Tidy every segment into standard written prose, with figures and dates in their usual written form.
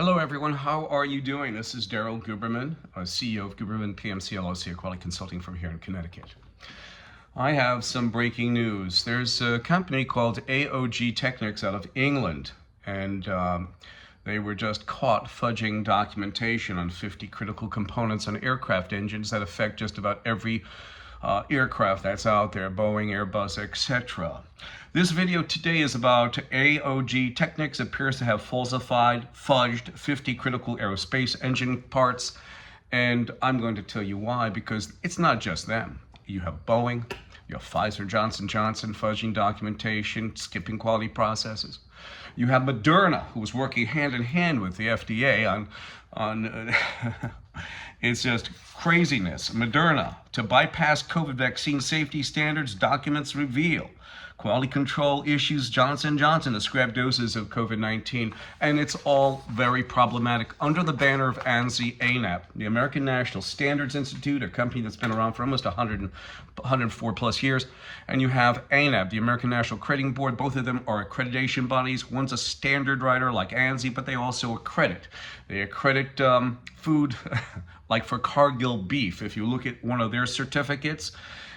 Hello everyone, how are you doing? This is Daryl Guberman, CEO of Guberman PMC LLC, a quality consulting firm here in Connecticut. I have some breaking news. There's a company called AOG Technics out of England, and they were just caught fudging documentation on 50 critical components on aircraft engines that affect just about every aircraft that's out there, Boeing, Airbus, etc. This video today is about AOG Technics. Appears to have falsified, fudged 50 critical aerospace engine parts, and I'm going to tell you why, because it's not just them. You have Boeing, you have Pfizer, Johnson & Johnson fudging documentation, skipping quality processes. You have MODERNA, who was working hand in hand with the FDA on it's just craziness. MODERNA, to bypass COVID vaccine safety standards, documents reveal quality control issues. Johnson & Johnson to scrap doses of COVID-19, and it's all very problematic. Under the banner of ANSI, ANAP, the American National Standards Institute, a company that's been around for almost 104 plus years, and you have ANAP, the American National Accrediting Board. Both of them are accreditation bodies. One's a standard writer like ANSI, but they also accredit. They accredit food like for Cargill beef. If you look at one of their certificates,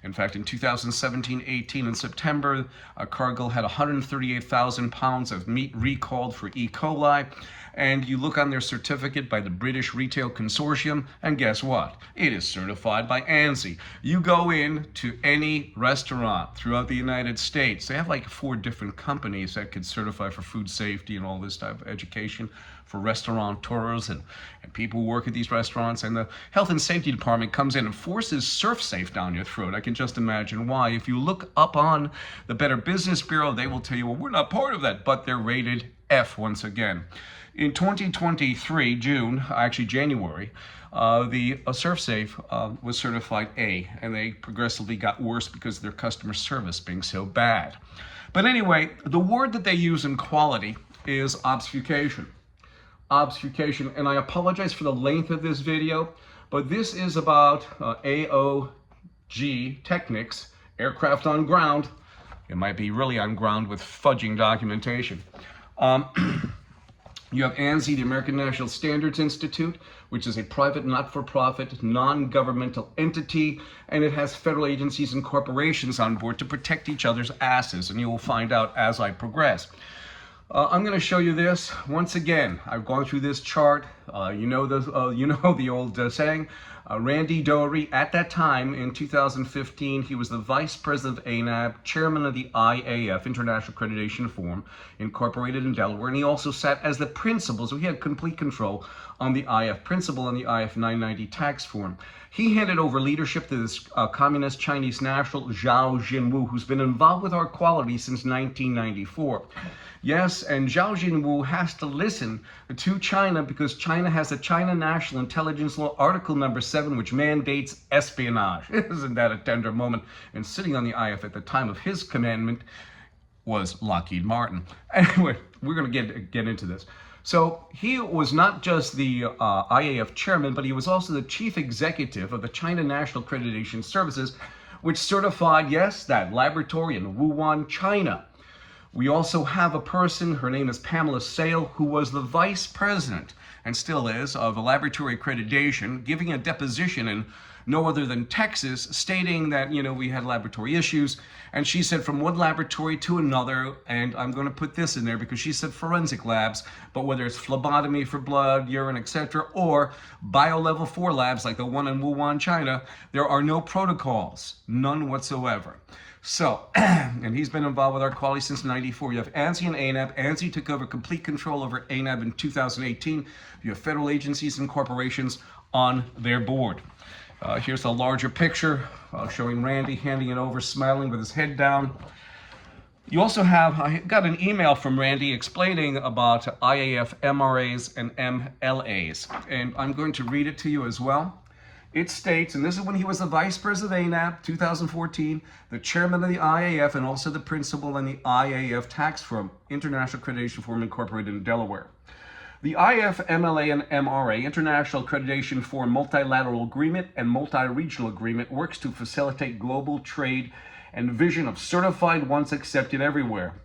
in fact, in 2017-18, in September, Cargill had 138,000 pounds of meat recalled for E. coli. And you look on their certificate by the British Retail Consortium, and guess what? It is certified by ANSI. You go in to any restaurant throughout the United States, they have like 4 different companies that could certify for food safety and all this type of education for restaurateurs and people who work at these restaurants. And the Health and Safety Department comes in and forces SurfSafe down your throat. I can just imagine why. If you look up on the Better Business Bureau, they will tell you, well, we're not part of that, but they're rated F once again. In 2023, January, the SurfSafe was certified A, and they progressively got worse because of their customer service being so bad. But anyway, the word that they use in quality is obfuscation. Obfuscation, and I apologize for the length of this video, but this is about AOG Technics, aircraft on ground. It might be really on ground with fudging documentation. You have ANSI, the American National Standards Institute, which is a private, not-for-profit, non-governmental entity, and it has federal agencies and corporations on board to protect each other's asses, and you will find out as I progress. I'm going to show you this once again. I've gone through this chart. You know the old saying. Randy Doherty, at that time in 2015, he was the vice president of ANAB, chairman of the IAF, International Accreditation Forum, incorporated in Delaware, and he also sat as the principal, so he had complete control on the IF principal and the IF 990 tax form. He handed over leadership to this communist Chinese national, Zhao Jinwu, who's been involved with our quality since 1994. Yes, and Zhao Jinwu has to listen to China because China has a China National Intelligence Law, Article number 7, which mandates espionage. Isn't that a tender moment? And sitting on the IF at the time of his commandment was LOCKHEED MARTIN. Anyway, we're going to get into this. So he was not just the IAF chairman, but he was also the chief executive of the China National Accreditation Services, which certified, yes, that laboratory in Wuhan, China. We also have a person, her name is Pamela Sale, who was the vice president, and still is, of a laboratory accreditation, giving a deposition in no other than Texas, stating that, we had laboratory issues. And she said from one laboratory to another, and I'm going to put this in there because she said forensic labs, but whether it's phlebotomy for blood, urine, etc., or bio-level 4 labs like the one in Wuhan, China, there are no protocols, none whatsoever. So, and he's been involved with our quality since '94. You have ANSI and ANAB. ANSI took over complete control over ANAB in 2018. You have federal agencies and corporations on their board. Here's a larger picture showing Randy handing it over, smiling with his head down. You also have, I got an email from Randy explaining about IAF MRAs and MLAs, and I'm going to read it to you as well. It states, and this is when he was the vice president of ANAB, 2014, the chairman of the IAF, and also the principal in the IAF tax firm, International Accreditation Forum Incorporated in Delaware. The IF, MLA, and MRA, International Accreditation for Multilateral Agreement and Multi-Regional Agreement, works to facilitate global trade and vision of certified once accepted everywhere.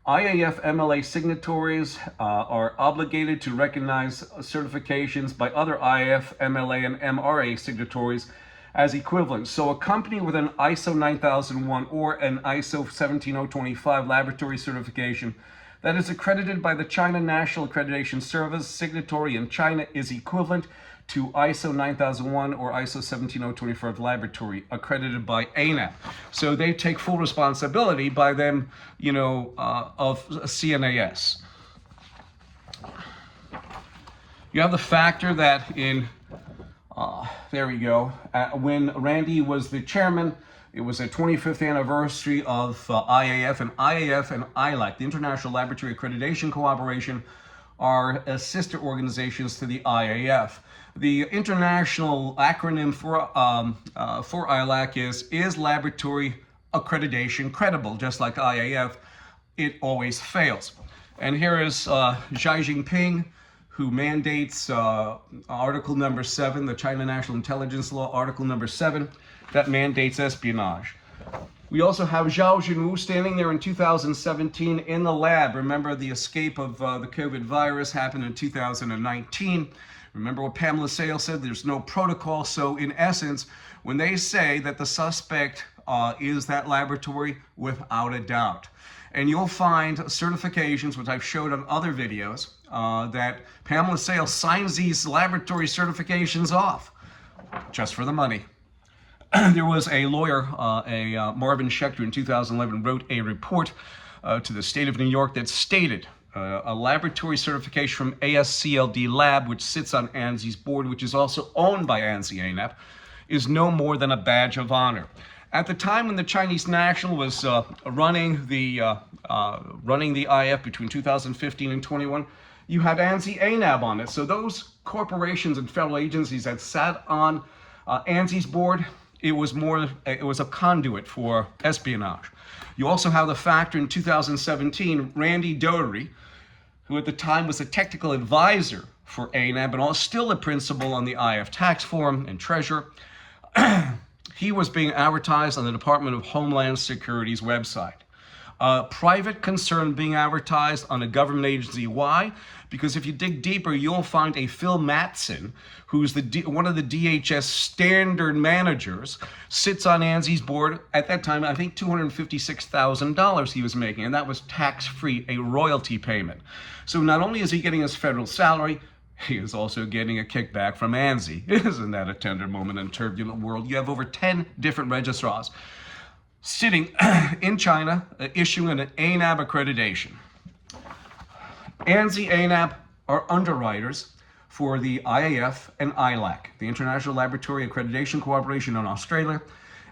IAF MLA signatories are obligated to recognize certifications by other IAF, MLA, and MRA signatories as equivalent. So a company with an ISO 9001 or an ISO 17025 laboratory certification that is accredited by the China National Accreditation Service signatory in China is equivalent to ISO 9001 or ISO 17025 laboratory accredited by ANAP. So they take full responsibility by them, of CNAS. You have the factor that in, there we go, when Randy was the chairman, it was the 25th anniversary of IAF and ILAC, the International Laboratory Accreditation Cooperation, are sister organizations to the IAF. The international acronym for ILAC is Laboratory Accreditation Credible, just like IAF. It always fails. And here is Xi Jinping, who mandates Article number 7, the China National Intelligence Law, Article number 7, that mandates espionage. We also have Zhao Jinwu standing there in 2017 in the lab. Remember, the escape of the COVID virus happened in 2019. Remember what Pamela Sale said, there's no protocol. So in essence, when they say that the suspect is that laboratory, without a doubt. And you'll find certifications, which I've showed on other videos, that Pamela Sale signs these laboratory certifications off just for the money. There was a lawyer, Marvin Schechter in 2011, wrote a report to the state of New York that stated a laboratory certification from ASCLD Lab, which sits on ANSI's board, which is also owned by ANSI ANAP, is no more than a badge of honor. At the time when the Chinese national was running the IF between 2015 and 21, you had ANSI ANAB on it. So those corporations and federal agencies that sat on ANSI's board, it was a conduit for espionage. You also have the factor in 2017, Randy Doherty, who at the time was a technical advisor for ANAB and still a principal on the IF tax form and treasurer. He was being advertised on the Department of Homeland Security's website. Private concern being advertised on a government agency. Why? Because if you dig deeper, you'll find a Phil Matson, who's one of the DHS standard managers, sits on ANSI's board. At that time, I think $256,000 he was making, and that was tax-free, a royalty payment. So not only is he getting his federal salary, he is also getting a kickback from ANSI. Isn't that a tender moment in a turbulent world? You have over 10 different registrars sitting in China issuing an ANAB accreditation. ANSI ANAB are underwriters for the IAF and ILAC, the International Laboratory Accreditation Cooperation in Australia,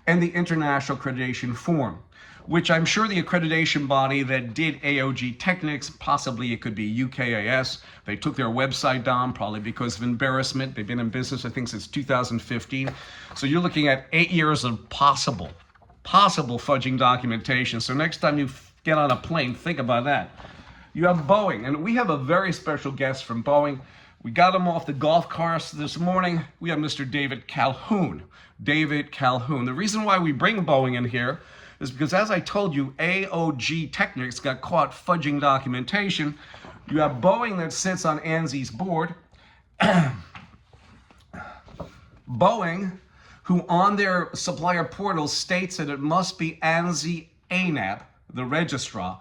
and the International Accreditation Form, which I'm sure the accreditation body that did AOG Technics, possibly it could be UKAS, they took their website down probably because of embarrassment. They've been in business, I think, since 2015. So you're looking at 8 years of possible fudging documentation. So next time you get on a plane, think about that. You have Boeing, and we have a very special guest from Boeing. We got him off the golf course this morning. We have Mr. David Calhoun. David Calhoun. The reason why we bring Boeing in here is because, as I told you, AOG Technics got caught fudging documentation. You have Boeing that sits on ANSI's board. Boeing, who on their supplier portal states that it must be ANSI ANAB, the registrar,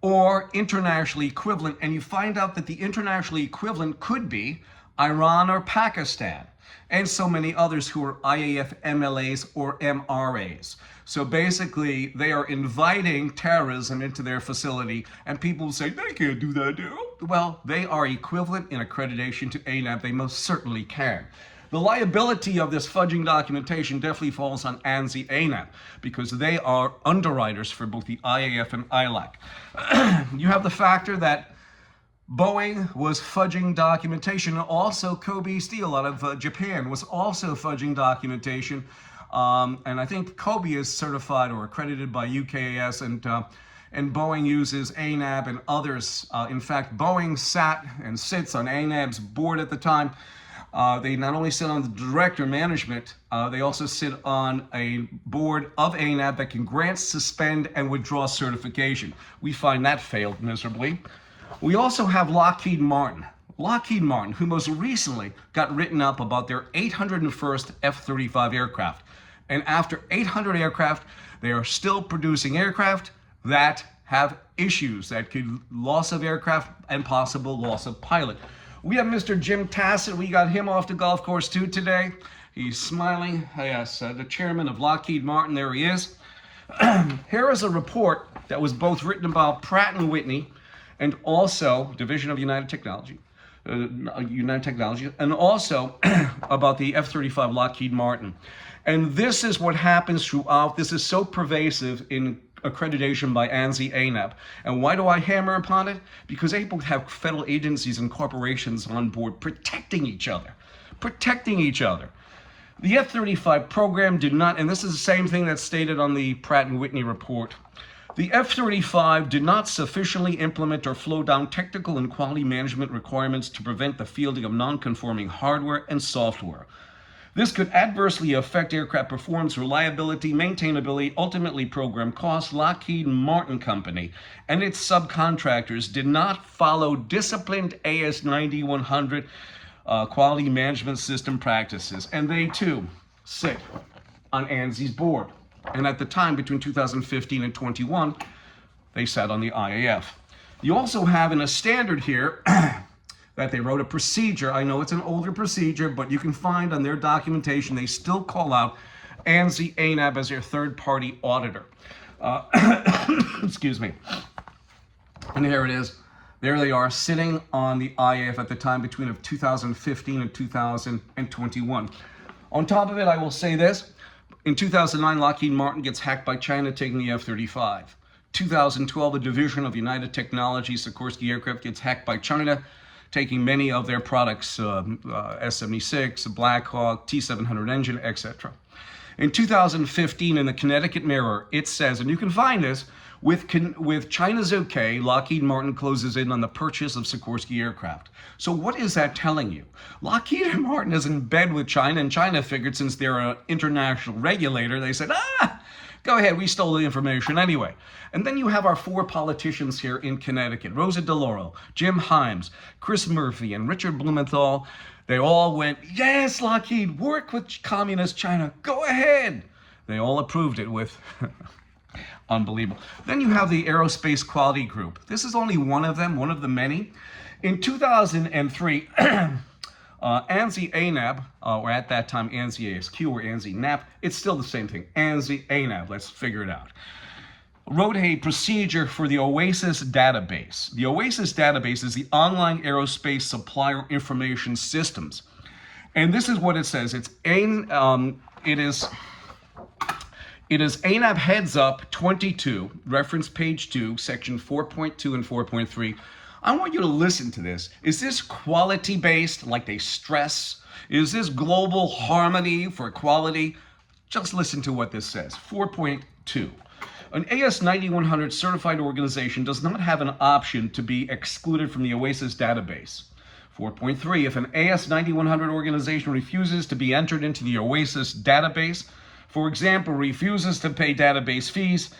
or internationally equivalent, and you find out that the internationally equivalent could be Iran or Pakistan, and so many others who are IAF MLAs or MRAs. So basically, they are inviting terrorism into their facility, and people will say, they can't do that, do they? Well, they are equivalent in accreditation to ANAB. They most certainly can. The liability of this fudging documentation definitely falls on ANSI ANAB because they are underwriters for both the IAF and ILAC. You have the factor that Boeing was fudging documentation. Also, Kobe Steel out of Japan was also fudging documentation. And I think Kobe is certified or accredited by UKAS, and Boeing uses ANAB and others. In fact, Boeing sat and sits on ANAB's board at the time. They not only sit on the director management, they also sit on a board of ANAB that can grant, suspend, and withdraw certification. We find that failed miserably. We also have Lockheed Martin. Lockheed Martin, who most recently got written up about their 801st F-35 aircraft. And after 800 aircraft, they are still producing aircraft that have issues that could loss of aircraft and possible loss of pilot. We have Mr. Jim Tassett. We got him off the golf course too today. He's smiling. Yes, the chairman of Lockheed Martin, there he is. Here is a report that was both written about Pratt & Whitney and also Division of United Technology, and also about the F-35 Lockheed Martin. And this is what happens throughout. This is so pervasive in accreditation by ANSI ANAB. And why do I hammer upon it? Because they both have federal agencies and corporations on board protecting each other. The F-35 program did not, and this is the same thing that's stated on the Pratt & Whitney report, the F-35 did not sufficiently implement or flow down technical and quality management requirements to prevent the fielding of non-conforming hardware and software. This could adversely affect aircraft performance, reliability, maintainability, ultimately program costs. Lockheed Martin Company and its subcontractors did not follow disciplined AS9100 quality management system practices, and they too sit on ANSI's board. And at the time, between 2015 and 21, they sat on the IAF. You also have in a standard here that they wrote a procedure. I know it's an older procedure, but you can find on their documentation, they still call out ANSI ANAB as their third-party auditor. Excuse me. And here it is. There they are, sitting on the IAF at the time between 2015 and 2021. On top of it, I will say this. In 2009, Lockheed Martin gets hacked by China, taking the F-35. 2012, the Division of United Technology, Sikorsky aircraft, gets hacked by China, taking many of their products, S-76, Black Hawk, T-700 engine, etc. In 2015, in the Connecticut Mirror, it says, and you can find this, with China's okay, Lockheed Martin closes in on the purchase of Sikorsky aircraft. So what is that telling you? Lockheed Martin is in bed with China, and China figured since they're an international regulator, they said, go ahead, we stole the information anyway. And then you have our four politicians here in Connecticut, Rosa DeLauro, Jim Himes, Chris Murphy, and Richard Blumenthal. They all went, yes, Lockheed, work with communist China, go ahead. They all approved it with, unbelievable. Then you have the Aerospace Quality Group. This is only one of them, one of the many. In 2003, ANSI ANAB, or at that time ANSI ASQ or ANSI NAP, it's still the same thing, ANSI ANAB, let's figure it out, wrote a procedure for the OASIS database. The OASIS database is the online aerospace supplier information systems. And this is what it says. It is ANAB Heads Up 22, reference page 2, section 4.2 and 4.3. I want you to listen to this. Is this quality-based, like they stress? Is this global harmony for quality? Just listen to what this says. 4.2. An AS9100 certified organization does not have an option to be excluded from the OASIS database. 4.3. If an AS9100 organization refuses to be entered into the OASIS database, for example, refuses to pay database fees,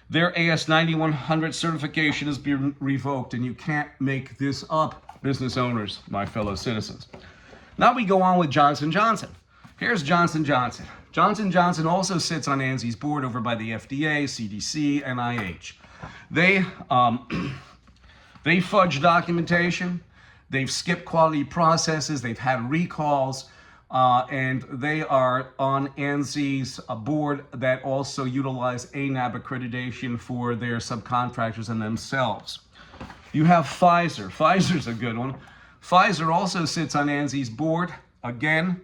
their AS9100 certification is being revoked, and you can't make this up, business owners, my fellow citizens. Now we go on with Johnson & Johnson. Here's Johnson & Johnson. Johnson & Johnson also sits on ANSI's board over by the FDA, CDC, NIH. They fudge documentation, they've skipped quality processes, they've had recalls, and they are on ANSI's board that also utilize ANAB accreditation for their subcontractors and themselves. You have Pfizer. Pfizer's a good one. Pfizer also sits on ANSI's board. Again,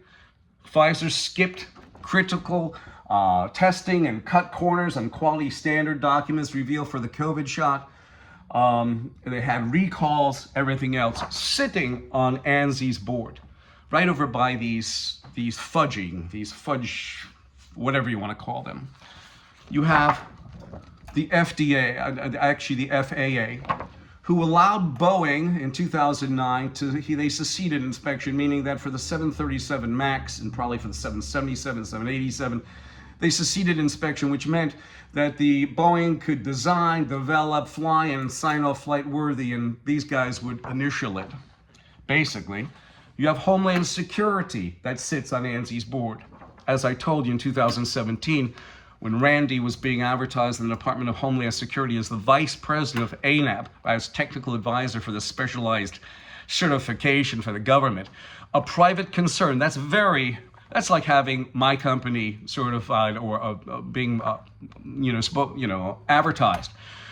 Pfizer skipped critical testing and cut corners on quality standard documents revealed for the COVID shot. They had recalls, everything else, sitting on ANSI's board. Right over by these fudge, whatever you want to call them. You have the FDA, actually the FAA, who allowed Boeing in 2009 they seceded inspection, meaning that for the 737 MAX and probably for the 777, 787, they seceded inspection, which meant that the Boeing could design, develop, fly, and sign off flight worthy, and these guys would initial it. Basically, you have Homeland Security that sits on ANSI's board. As I told you in 2017, when Randy was being advertised in the Department of Homeland Security as the Vice President of ANAP, as Technical Advisor for the Specialized Certification for the government, a private concern, that's like having my company certified or being, advertised.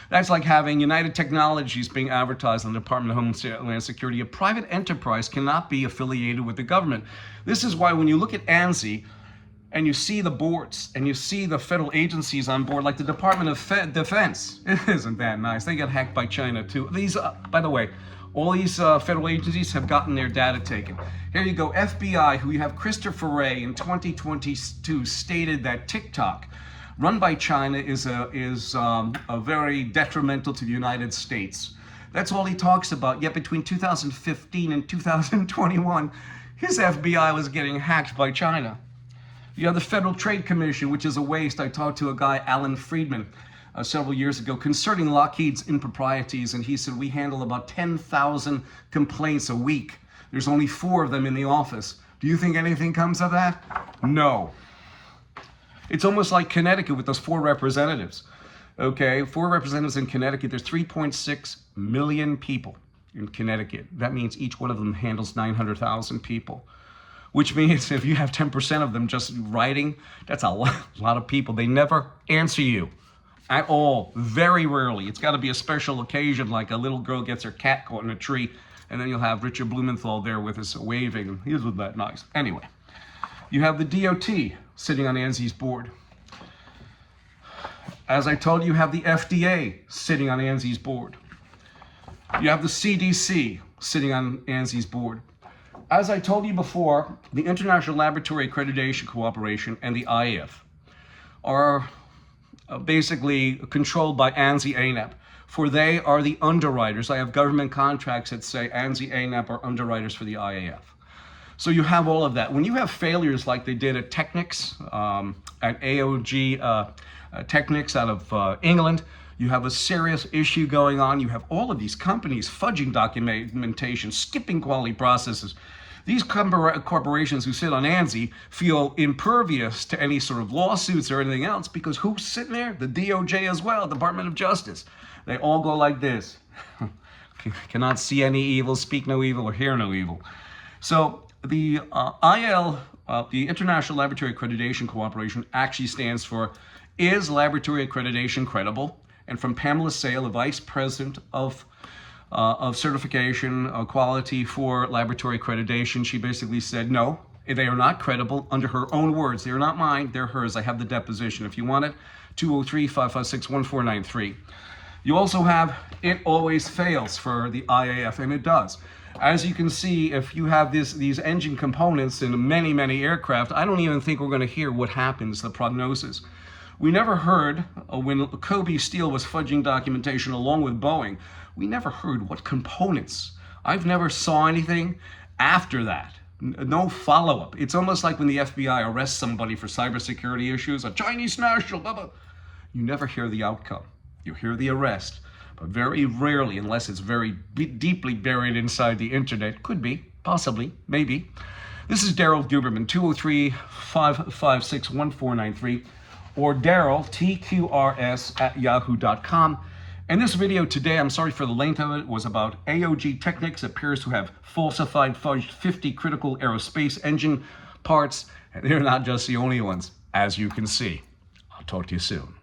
That's like having United Technologies being advertised in the Department of Homeland Security. A private enterprise cannot be affiliated with the government. This is why when you look at ANSI and you see the boards and you see the federal agencies on board, like the Department of Defense, isn't that nice? They got hacked by China too. These, by the way, all these federal agencies have gotten their data taken. Here you go, FBI, who you have Christopher Wray in 2022 stated that TikTok, run by China, is very detrimental to the United States. That's all he talks about. Yet between 2015 and 2021, his FBI was getting hacked by China. You have the Federal Trade Commission, which is a waste. I talked to a guy, Alan Friedman, several years ago concerning Lockheed's improprieties, and he said we handle about 10,000 complaints a week. There's only 4 of them in the office. Do you think anything comes of that? No. It's almost like Connecticut with those 4 representatives. Okay, 4 representatives in Connecticut. There's 3.6 million people in Connecticut. That means each one of them handles 900,000 people. Which means if you have 10% of them just writing, that's a lot of people. They never answer you at all, very rarely. It's got to be a special occasion, like a little girl gets her cat caught in a tree, and then you'll have Richard Blumenthal there with us waving. He wasn't that nice. Anyway, you have the DOT sitting on ANSI's board. As I told you, you have the FDA sitting on ANSI's board. You have the CDC sitting on ANSI's board. As I told you before, the International Laboratory Accreditation Cooperation and the IAF are basically controlled by ANSI ANAP, for they are the underwriters. I have government contracts that say ANSI ANAP are underwriters for the IAF. So you have all of that. When you have failures like they did at Technics, at AOG Technics out of England, you have a serious issue going on. You have all of these companies fudging documentation, skipping quality processes. These corporations who sit on ANSI feel impervious to any sort of lawsuits or anything else because who's sitting there? The DOJ as well, Department of Justice. They all go like this. Cannot see any evil, speak no evil, or hear no evil. So the the International Laboratory Accreditation Cooperation actually stands for Is Laboratory Accreditation Credible? And from Pamela Sale, the Vice President of Certification Quality for Laboratory Accreditation, she basically said, no, they are not credible under her own words. They are not mine, they're hers. I have the deposition. If you want it, 203-556-1493. You also have It Always Fails for the IAF, and it does. As you can see, if you have these engine components in many, many aircraft, I don't even think we're going to hear what happens, the prognosis. We never heard, when Kobe Steel was fudging documentation along with Boeing, we never heard what components. I've never saw anything after that. No follow-up. It's almost like when the FBI arrests somebody for cybersecurity issues, a Chinese national, blah, blah. You never hear the outcome. You hear the arrest, but very rarely, unless it's very deeply buried inside the internet, could be, possibly, maybe. This is Daryl Guberman, 203-556-1493. or Daryl, TQRS@yahoo.com. And this video today, I'm sorry for the length of it, was about AOG Technics appears to have falsified, fudged 50 critical aerospace engine parts. And they're not just the only ones, as you can see. I'll talk to you soon.